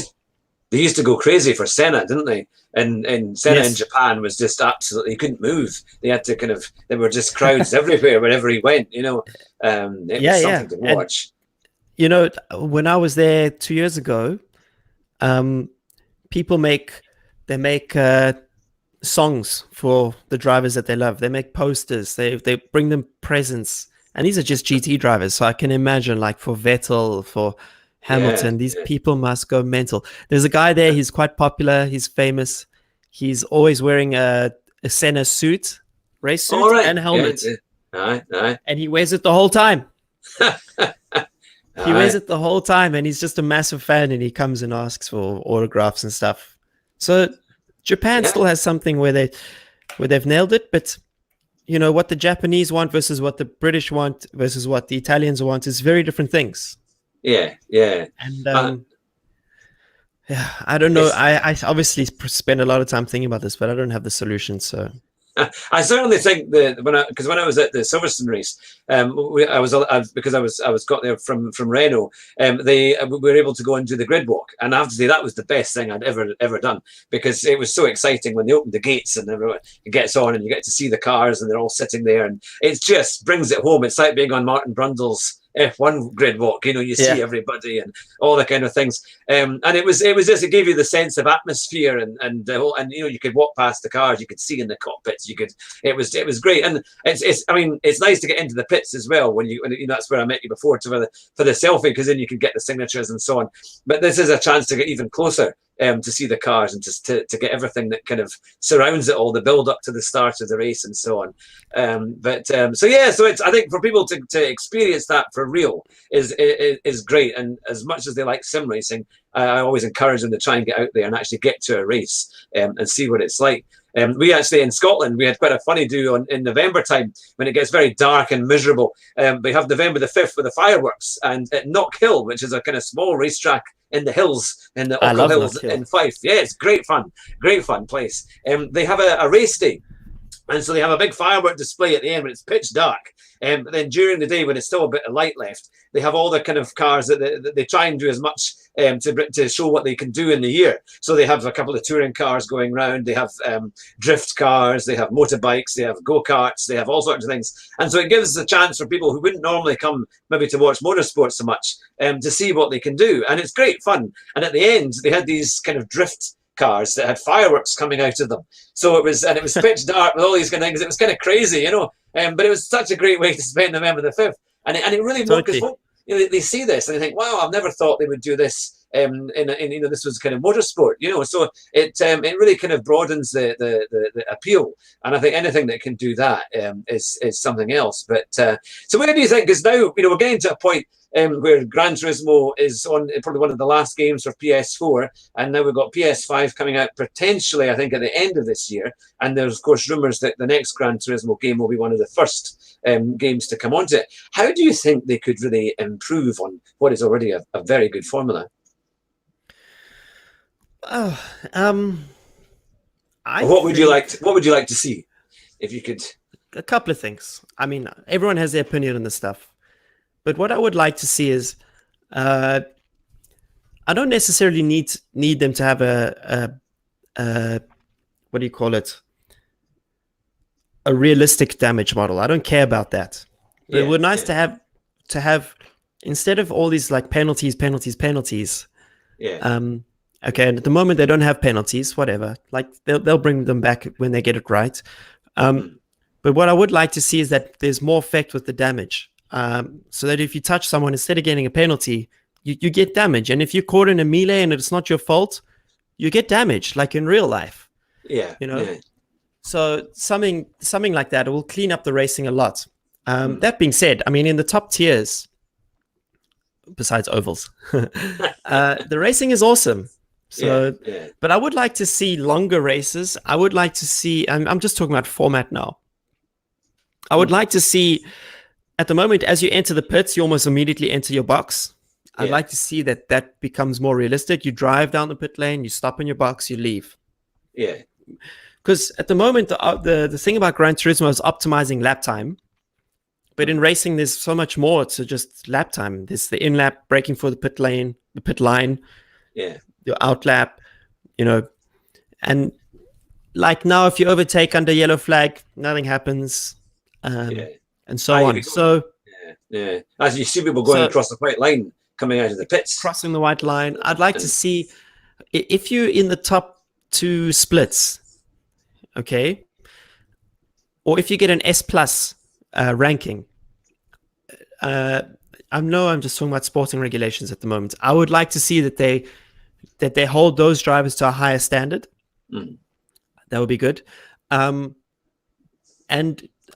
They used to go crazy for Senna, didn't they? And Senna in Japan was just absolutely, he couldn't move. They had to there were just crowds everywhere wherever he went, you know. It was something to watch. And, you know, when I was there 2 years ago, people make songs for the drivers that they love. They make posters. They bring them presents. And these are just GT drivers. So I can imagine, like, for Vettel, for Hamilton, these people must go mental. There's a guy there. He's quite popular. He's famous. He's always wearing a Senna suit, race suit, and helmet. And he wears it the whole time. He wears it the whole time, and he's just a massive fan, and he comes and asks for autographs and stuff. So Japan still has something where they've nailed it, but you know what the Japanese want versus what the British want versus what the Italians want is very different things. And Yeah, I don't know. It's I obviously spend a lot of time thinking about this, but I don't have the solution. So I certainly think that when I was at the Silverstone race, because I was got there from Renault. They we were able to go and do the grid walk, and I have to say that was the best thing I'd ever done, because it was so exciting when they opened the gates and everyone gets on and you get to see the cars and they're all sitting there, and it just brings it home. It's like being on Martin Brundle's F1 grid walk. You see yeah, everybody and all the kind of things. And it gave you the sense of atmosphere, and the whole, and you could walk past the cars, you could see in the cockpits, it was great. And it's nice to get into the pits as well that's where I met you before, for the selfie, because then you can get the signatures and so on. But this is a chance to get even closer, to see the cars, and just to get everything that kind of surrounds it all, the build up to the start of the race and so on. So it's, I think, for people to experience that for real is great. And as much as they like sim racing, I always encourage them to try and get out there and actually get to a race, and see what it's like. We actually, in Scotland, we had quite a funny do in November time, when it gets very dark and miserable. We have November the 5th with the fireworks, and at Knockhill, which is a kind of small racetrack in the hills, in the I Ochil love Hills Knockhill. in Fife. Yeah, it's great fun place. They have a race day. And so they have a big firework display at the end when it's pitch dark. But then during the day, when it's still a bit of light left, they have all the kind of cars that they try and do as much, to show what they can do in the year. So they have a couple of touring cars going round. They have drift cars. They have motorbikes. They have go-karts. They have all sorts of things. And so it gives a chance for people who wouldn't normally come maybe to watch motorsport so much, to see what they can do. And it's great fun. And at the end, they had these kind of drift cars that had fireworks coming out of them. So it was pitch dark with all these kind of things. It was kind of crazy. But it was such a great way to spend November the 5th. And it really because Totally. they see this and they think, wow, I've never thought they would do this. This was kind of motorsport. So it really kind of broadens the appeal. And I think anything that can do that, is something else. But so where do you think? Because now we're getting to a point, where Gran Turismo is on probably one of the last games for PS4, and now we've got PS5 coming out potentially, I think, at the end of this year. And there's of course rumours that the next Gran Turismo game will be one of the first games to come onto it. How do you think they could really improve on what is already a very good formula? Oh, Or what would you like? What would you like to see, if you could? a couple of things. I mean, everyone has their opinion on this stuff, but what I would like to see is, I don't necessarily need them to have a what do you call it? A realistic damage model. I don't care about that. But it would be nice to have instead of all these like penalties. Yeah. Okay, and at the moment they don't have penalties. Whatever, like they'll bring them back when they get it right. But what I would like to see is that there's more effect with the damage, so that if you touch someone, instead of getting a penalty, you get damage. And if you're caught in a melee and it's not your fault, you get damage, like in real life. Yeah. Yeah. So something like that, it will clean up the racing a lot. That being said, I mean, in the top tiers, besides ovals, the racing is awesome. So, yeah. but I would like to see longer races. I would like to see, I'm just talking about format now. I would like to see, at the moment, as you enter the pits, you almost immediately enter your box. I'd like to see that becomes more realistic. You drive down the pit lane, you stop in your box, you leave. Yeah. Because at the moment, the thing about Gran Turismo is optimizing lap time. But in racing, there's so much more to just lap time. There's the in-lap, braking for the pit lane, the pit line, your out-lap, and like now, if you overtake under yellow flag, nothing happens, and so on. So as you see people going across the white line coming out of the pits, crossing the white line, I'd like to see if you're in the top 2 splits, okay, or if you get an S plus ranking. I'm just talking about sporting regulations at the moment. I would like to see that they hold those drivers to a higher standard. That would be good. And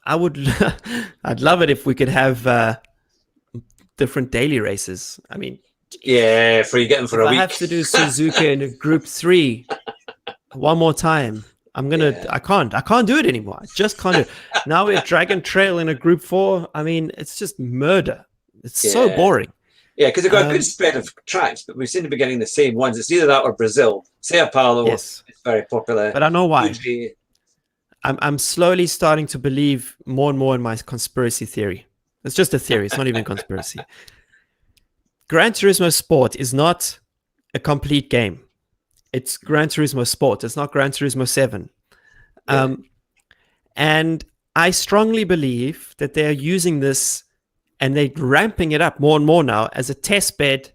I'd love it if we could have different daily races. I mean, for you getting for a week. I have to do Suzuka in a Group 3 one more time. I can't do it anymore. I just can't do it. Now we have Dragon Trail in a Group 4. I mean, it's just murder. It's so boring. Yeah, because they've got a good spread of tracks, but we seem to be getting the same ones. It's either that or Brazil. Sao Paulo Yes, is very popular. but I know why. Fuji, I'm slowly starting to believe more and more in my conspiracy theory. It's just a theory. It's not even conspiracy. Gran Turismo Sport is not a complete game. It's Gran Turismo Sport. It's not Gran Turismo 7. Yeah. And I strongly believe that they're using this and they're ramping it up more and more now as a test bed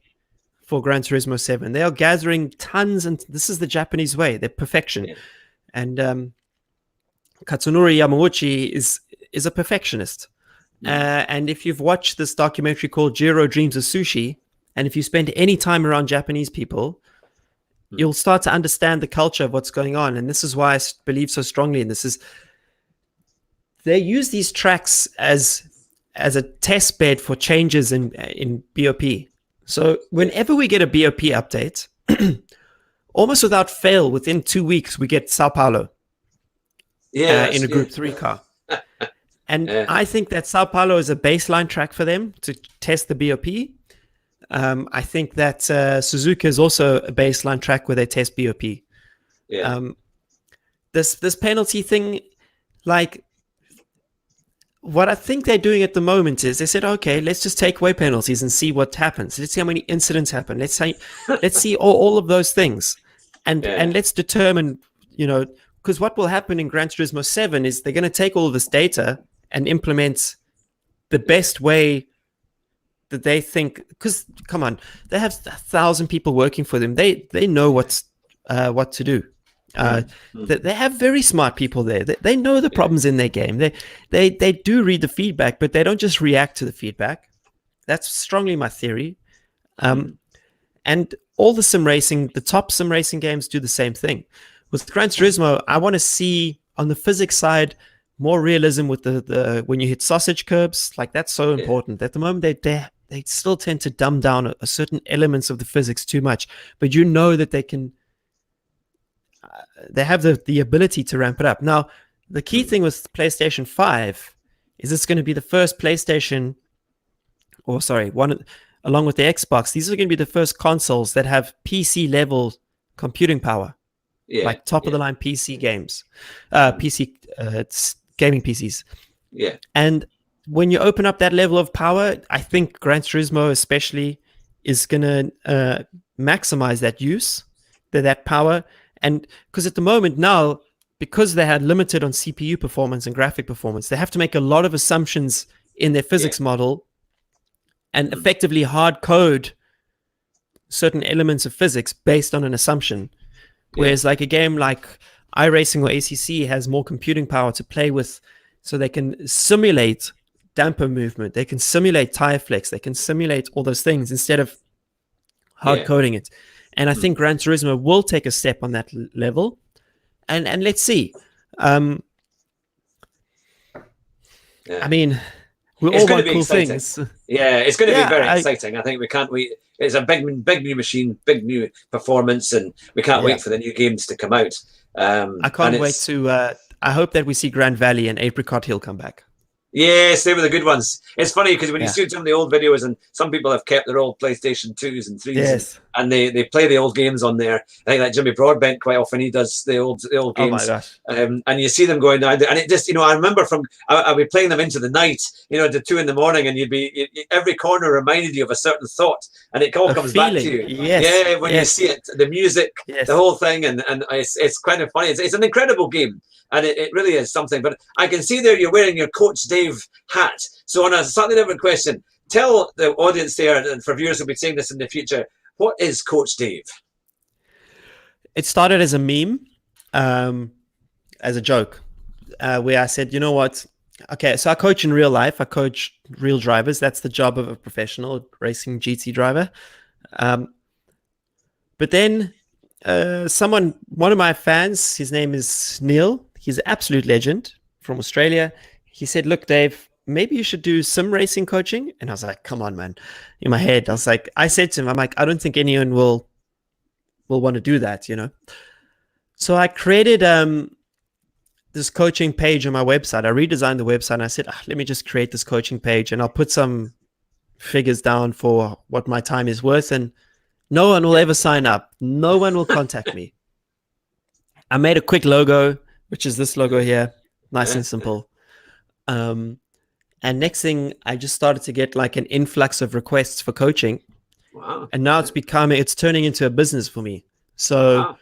for Gran Turismo 7. They are gathering tons, and this is the Japanese way. They're perfection. Yeah. And Katsunori Yamauchi is a perfectionist. And if you've watched this documentary called Jiro Dreams of Sushi, and if you spend any time around Japanese people, you'll start to understand the culture of what's going on. And this is why I believe so strongly in this. Is they use these tracks as a test bed for changes in BOP. So whenever we get a BOP update, almost without fail, within 2 weeks, we get Sao Paulo in a Group 3 car. And I think that Sao Paulo is a baseline track for them to test the BOP. I think that Suzuka is also a baseline track where they test BOP. Yeah. This penalty thing, like, what I think they're doing at the moment is they said, okay, let's just take away penalties and see what happens. Let's see how many incidents happen. Let's see all of those things, and let's determine, because what will happen in Gran Turismo 7 is they're going to take all of this data and implement the best way that they think. Because come on, they have 1,000 people working for them. They know what to do. They have very smart people there. They know the problems in their game. They do read the feedback, but they don't just react to the feedback. That's strongly my theory. And all the top sim racing games do the same thing. With Gran Turismo, I want to see on the physics side more realism with the when you hit sausage curbs. Like, that's so important. At the moment, they still tend to dumb down a certain elements of the physics too much. But you know that they can. They have the ability to ramp it up. Now, the key thing with PlayStation 5 is it's going to be the first PlayStation, along with the Xbox, these are going to be the first consoles that have PC level computing power, like top of the line PC games, gaming PCs. Yeah. And when you open up that level of power, I think Gran Turismo especially is going to maximize that use, that power. And because at the moment now, because they had limited on CPU performance and graphic performance, they have to make a lot of assumptions in their physics model and effectively hard code certain elements of physics based on an assumption. Whereas like a game like iRacing or ACC has more computing power to play with, so they can simulate damper movement, they can simulate tire flex, they can simulate all those things instead of hard coding it. And I think Gran Turismo will take a step on that level. And let's see. I mean, we all want cool things. Yeah, it's going to be very exciting. I think we can't wait. It's a big new machine, big new performance, and we can't wait for the new games to come out. I can't wait to... I hope that we see Grand Valley and Apricot Hill come back. Yes, they were the good ones. It's funny because when you see some of the old videos, and some people have kept their old PlayStation 2s and 3s, and they play the old games on there. I think like Jimmy Broadbent, quite often he does the old games. Oh my gosh. And you see them going down, and it just, I remember I'd be playing them into the night, to 2 a.m, and every corner reminded you of a certain thought, and it all comes back to you. Yes. Yeah, when you see it, the music, the whole thing, and it's kind of funny. It's an incredible game. And it really is something. But I can see there you're wearing your Coach Dave hat. So on a slightly different question, tell the audience there, and for viewers who'll be seeing this in the future, what is Coach Dave? It started as a meme, as a joke, where I said, you know what? Okay, so I coach in real life. I coach real drivers. That's the job of a professional racing GT driver. But then one of my fans, his name is Neil. He's an absolute legend from Australia. He said, look, Dave, maybe you should do sim racing coaching. And I was like, come on, man. In my head, I said to him, I'm like, I don't think anyone will want to do that, So I created this coaching page on my website. I redesigned the website and I said, let me just create this coaching page and I'll put some figures down for what my time is worth, and no one will ever sign up. No one will contact me. I made a quick logo, which is this logo here, nice and simple. And next thing, I just started to get like an influx of requests for coaching. Wow. And now it's turning into a business for me. So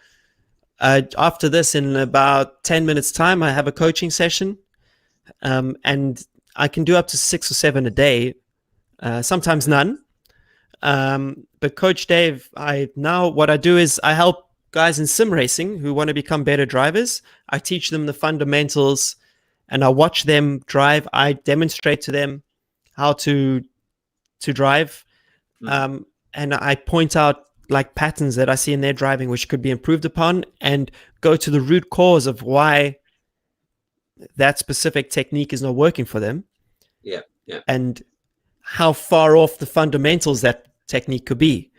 after this, in about 10 minutes time, I have a coaching session. And I can do up to 6 or 7 a day, sometimes none. But Coach Dave, what I do is I help guys in sim racing who want to become better drivers. I teach them the fundamentals, and I watch them drive. I demonstrate to them how to drive, and I point out like patterns that I see in their driving which could be improved upon, and go to the root cause of why that specific technique is not working for them. Yeah. And how far off the fundamentals that technique could be.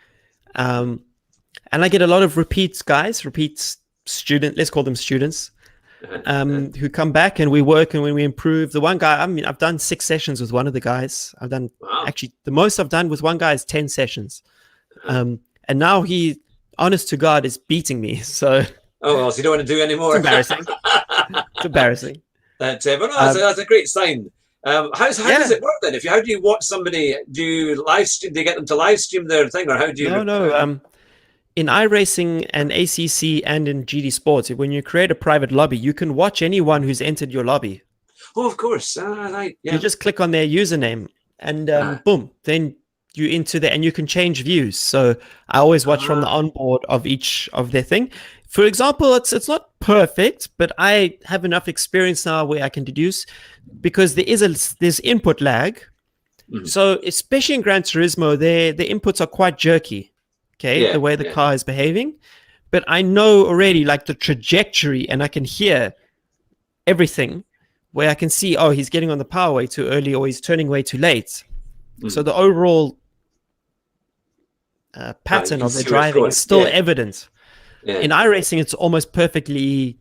And I get a lot of repeat students, let's call them students, who come back and we work and when we improve. The one guy, I've done 6 sessions with one of the guys. I've done, actually, the most I've done with one guy is 10 sessions. And now he, honest to God, is beating me. So, so you don't want to do any more? It's embarrassing. It's embarrassing. But no, that's a great sign. How does it work then? How do you watch somebody? Do you live stream? Do you get them to live stream their thing, or how do you? No. In iRacing and ACC and in GD Sports, when you create a private lobby, you can watch anyone who's entered your lobby. Oh, of course. Right. Yeah. You just click on their username, and boom, then you into there, and you can change views. So I always watch from the onboard of each of their thing. For example, it's not perfect, but I have enough experience now where I can deduce, because there's input lag. Mm-hmm. So especially in Gran Turismo, the inputs are quite jerky. Okay, the way the car is behaving. But I know already like the trajectory, and I can hear everything where I can see, he's getting on the power way too early, or he's turning way too late. Mm-hmm. So the overall pattern of the driving is still evident. Yeah. In iRacing, it's almost perfectly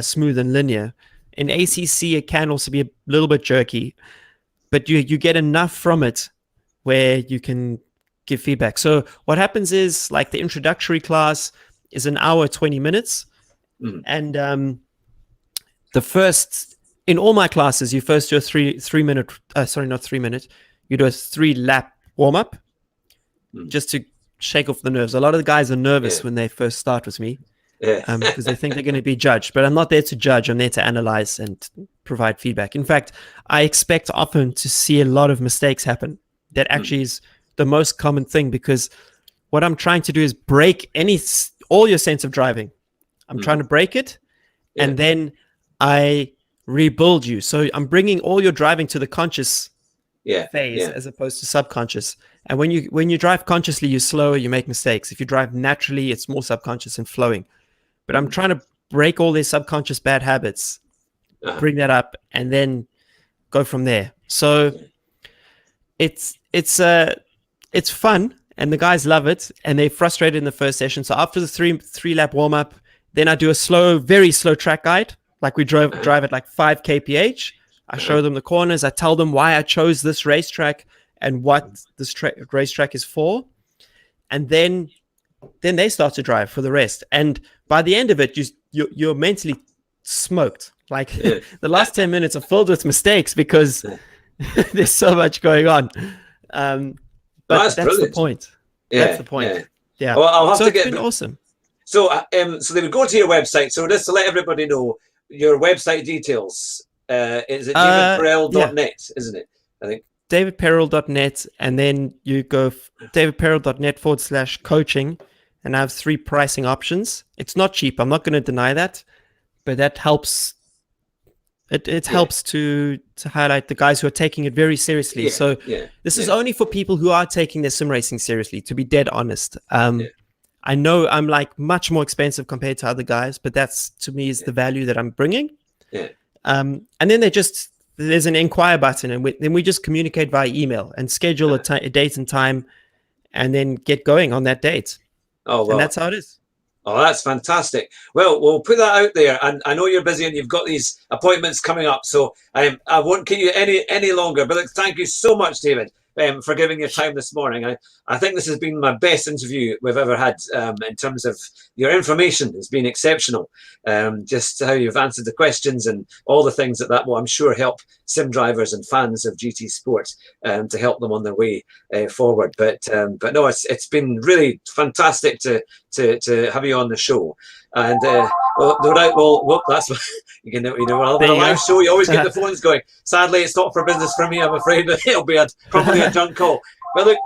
smooth and linear. In ACC, it can also be a little bit jerky, but you get enough from it where you can give feedback. So what happens is, like, the introductory class is an hour, 20 minutes. And in all my classes, you first do a 3-lap warm-up just to shake off the nerves. A lot of the guys are nervous when they first start with me because they think they're going to be judged, but I'm not there to judge. I'm there to analyze and provide feedback. In fact, I expect often to see a lot of mistakes happen. That actually is the most common thing, because what I'm trying to do is break all your sense of driving. I'm trying to break it, and then I rebuild you. So I'm bringing all your driving to the conscious phase as opposed to subconscious. And when you drive consciously, you're slower, you make mistakes. If you drive naturally, it's more subconscious and flowing. But I'm trying to break all these subconscious bad habits, bring that up, and then go from there. So it's fun, and the guys love it, and they're frustrated in the first session. So after the three lap warm up, then I do a very slow track guide. Like we drive at like 5 kph. I show them the corners. I tell them why I chose this racetrack and what this racetrack is for. And then they start to drive for the rest. And by the end of it, you're mentally smoked. Like the last 10 minutes are filled with mistakes because there's so much going on. But that's the point. That's the point. Yeah. Well, I'll have to get. It's been awesome. So they would go to your website. So just to let everybody know, your website details. Is it davidperel.net, isn't it? I think. davidperel.net, and then you go davidperel.net/coaching, and I have 3 pricing options. It's not cheap. I'm not going to deny that, but that helps. It helps to highlight the guys who are taking it very seriously. This is only for people who are taking their sim racing seriously, to be dead honest. I know I'm like much more expensive compared to other guys, but that's, to me, is the value that I'm bringing. And then there's an inquire button, and then we just communicate via email and schedule a date and time, and then get going on that date. Oh, well. And that's how it is. Oh, that's fantastic. Well, we'll put that out there. And I know you're busy and you've got these appointments coming up, so I won't keep you any longer. But look, thank you so much, David. for giving your time this morning. I think this has been my best interview we've ever had in terms of your information. Has been exceptional. Just how you've answered the questions and all the things that will, I'm sure, help sim drivers and fans of GT Sport to help them on their way forward. But no, it's been really fantastic to have you on the show. And well, no doubt, well, that's on a live show, you always get the phones going. Sadly, it's not for business for me. I'm afraid it'll be probably a junk call. But look,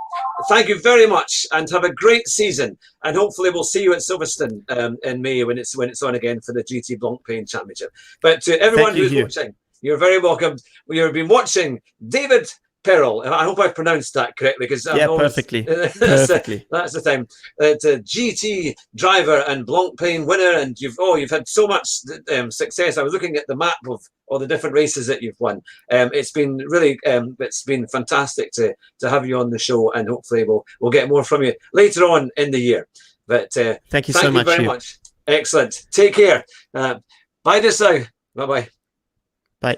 thank you very much, and have a great season. And hopefully, we'll see you at Silverstone in May when it's on again for the GT Blancpain Championship. But to everyone who's watching, you're very welcome. You've been watching David Perel, and I hope I've pronounced that correctly, because perfectly. Perfectly. That's the time. It's a GT driver and Blancpain winner, and you've had so much success. I was looking at the map of all the different races that you've won. It's been really, it's been fantastic to have you on the show, and hopefully we'll get more from you later on in the year. But thank you so much. Very much. Excellent. Take care. Bye just now. Bye. Bye.